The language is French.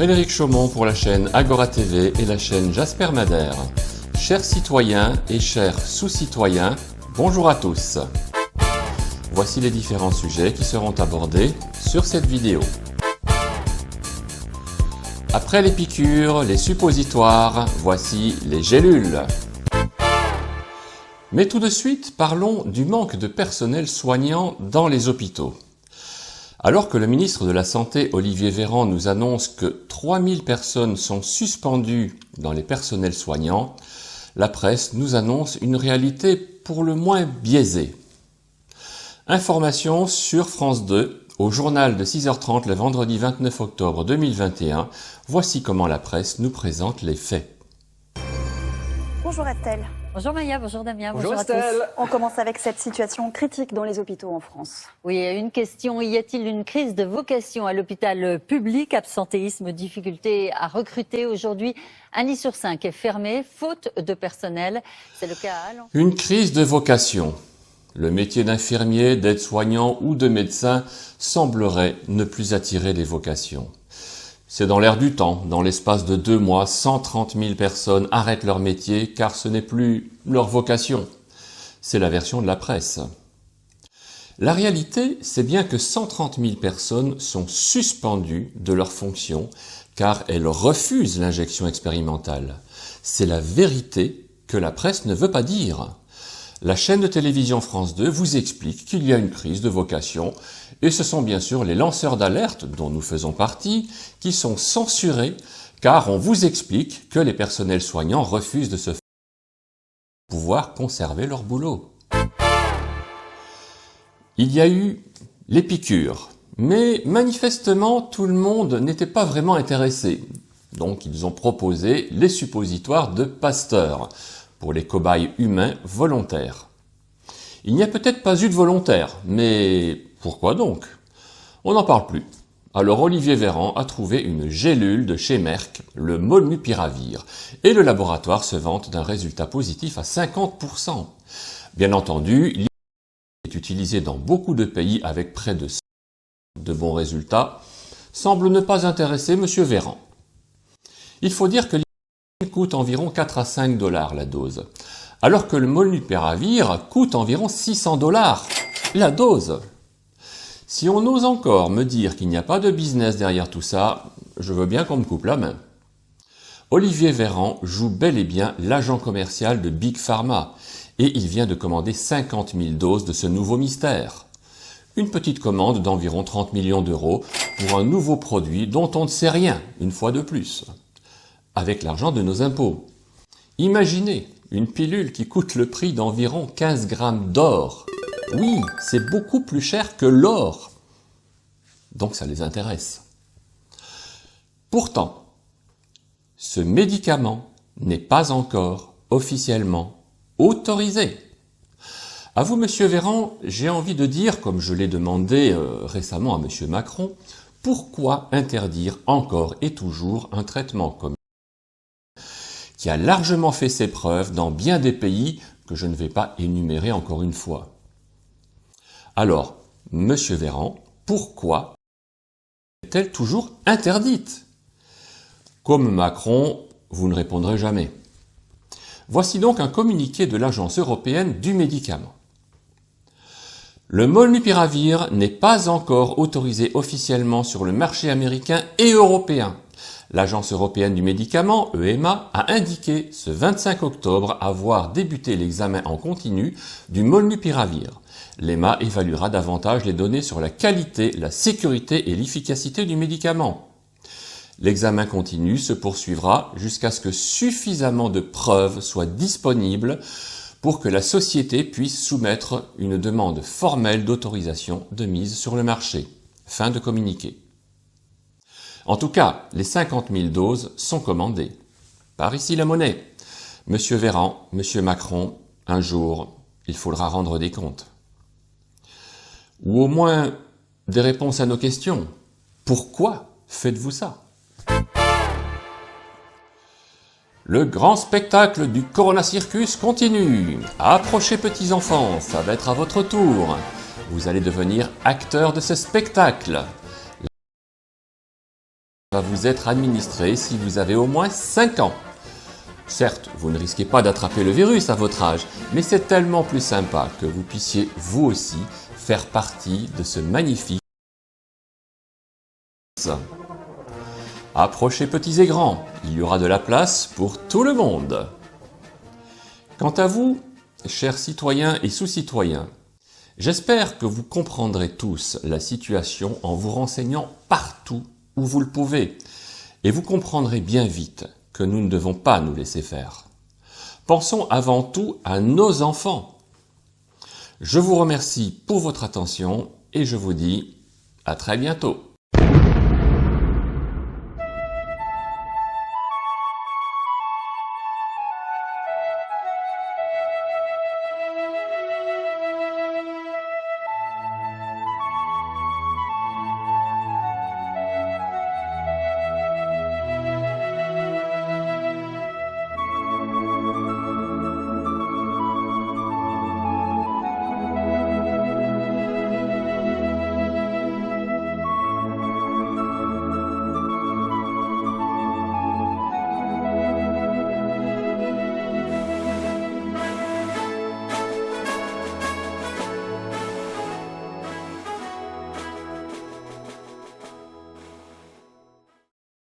Frédéric Chaumont pour la chaîne Agora TV et la chaîne Jasper Madère. Chers citoyens et chers sous-citoyens, bonjour à tous. Voici les différents sujets qui seront abordés sur cette vidéo. Après les piqûres, les suppositoires, voici les gélules. Mais tout de suite, parlons du manque de personnel soignant dans les hôpitaux. Alors que le ministre de la Santé, Olivier Véran, nous annonce que 3000 personnes sont suspendues dans les personnels soignants, la presse nous annonce une réalité pour le moins biaisée. Information sur France 2, au journal de 6h30 le vendredi 29 octobre 2021, voici comment la presse nous présente les faits. Bonjour Estelle. Bonjour Maya, bonjour Damien, bonjour à tous. On commence avec cette situation critique dans les hôpitaux en France. Oui, une question, y a-t-il une crise de vocation à l'hôpital public? Absentéisme, difficulté à recruter aujourd'hui. Un lit sur 5 est fermé, faute de personnel. C'est le cas à Lens. Une crise de vocation. Le métier d'infirmier, d'aide-soignant ou de médecin semblerait ne plus attirer les vocations. C'est dans l'air du temps. Dans l'espace de 2 mois, 130 000 personnes arrêtent leur métier car ce n'est plus leur vocation. C'est la version de la presse. La réalité, c'est bien que 130 000 personnes sont suspendues de leurs fonctions car elles refusent l'injection expérimentale. C'est la vérité que la presse ne veut pas dire. La chaîne de télévision France 2 vous explique qu'il y a une crise de vocation et ce sont bien sûr les lanceurs d'alerte, dont nous faisons partie, qui sont censurés car on vous explique que les personnels soignants refusent de se faire pour pouvoir conserver leur boulot. Il y a eu les piqûres, mais manifestement tout le monde n'était pas vraiment intéressé. Donc ils ont proposé les suppositoires de Pasteur pour les cobayes humains volontaires. Il n'y a peut-être pas eu de volontaires, mais pourquoi donc? On n'en parle plus. Alors Olivier Véran a trouvé une gélule de chez Merck, le Molnupiravir, et le laboratoire se vante d'un résultat positif à 50%. Bien entendu, l'IA est utilisé dans beaucoup de pays avec près de 100 de bons résultats, semble ne pas intéresser M. Véran. Il faut dire que coûte environ 4 à 5 $ la dose, alors que le Molnupiravir coûte environ 600 $ la dose. Si on ose encore me dire qu'il n'y a pas de business derrière tout ça, je veux bien qu'on me coupe la main. Olivier Véran joue bel et bien l'agent commercial de Big Pharma, et il vient de commander 50 000 doses de ce nouveau mystère. Une petite commande d'environ 30 millions d'euros pour un nouveau produit dont on ne sait rien, une fois de plus. Avec l'argent de nos impôts. Imaginez une pilule qui coûte le prix d'environ 15 grammes d'or. Oui, c'est beaucoup plus cher que l'or. Donc ça les intéresse. Pourtant, ce médicament n'est pas encore officiellement autorisé. À vous, Monsieur Véran, j'ai envie de dire, comme je l'ai demandé récemment à Monsieur Macron, pourquoi interdire encore et toujours un traitement comme qui a largement fait ses preuves dans bien des pays que je ne vais pas énumérer encore une fois. Alors, Monsieur Véran, pourquoi est-elle toujours interdite? Comme Macron, vous ne répondrez jamais. Voici donc un communiqué de l'Agence européenne du médicament. Le Molnupiravir n'est pas encore autorisé officiellement sur le marché américain et européen. L'Agence européenne du médicament, EMA, a indiqué ce 25 octobre avoir débuté l'examen en continu du Molnupiravir. L'EMA évaluera davantage les données sur la qualité, la sécurité et l'efficacité du médicament. L'examen continu se poursuivra jusqu'à ce que suffisamment de preuves soient disponibles pour que la société puisse soumettre une demande formelle d'autorisation de mise sur le marché. Fin de communiqué. En tout cas, les 50 000 doses sont commandées. Par ici la monnaie. Monsieur Véran, Monsieur Macron, un jour, il faudra rendre des comptes. Ou au moins des réponses à nos questions. Pourquoi faites-vous ça? Le grand spectacle du Corona Circus continue. Approchez petits enfants, ça va être à votre tour. Vous allez devenir acteurs de ce spectacle. va vous être administré si vous avez au moins 5 ans. Certes, vous ne risquez pas d'attraper le virus à votre âge, mais c'est tellement plus sympa que vous puissiez, vous aussi, faire partie de ce magnifique. Approchez petits et grands, il y aura de la place pour tout le monde. Quant à vous, chers citoyens et sous-citoyens, j'espère que vous comprendrez tous la situation en vous renseignant partout où vous le pouvez, et vous comprendrez bien vite que nous ne devons pas nous laisser faire. Pensons avant tout à nos enfants. Je vous remercie pour votre attention et je vous dis à très bientôt.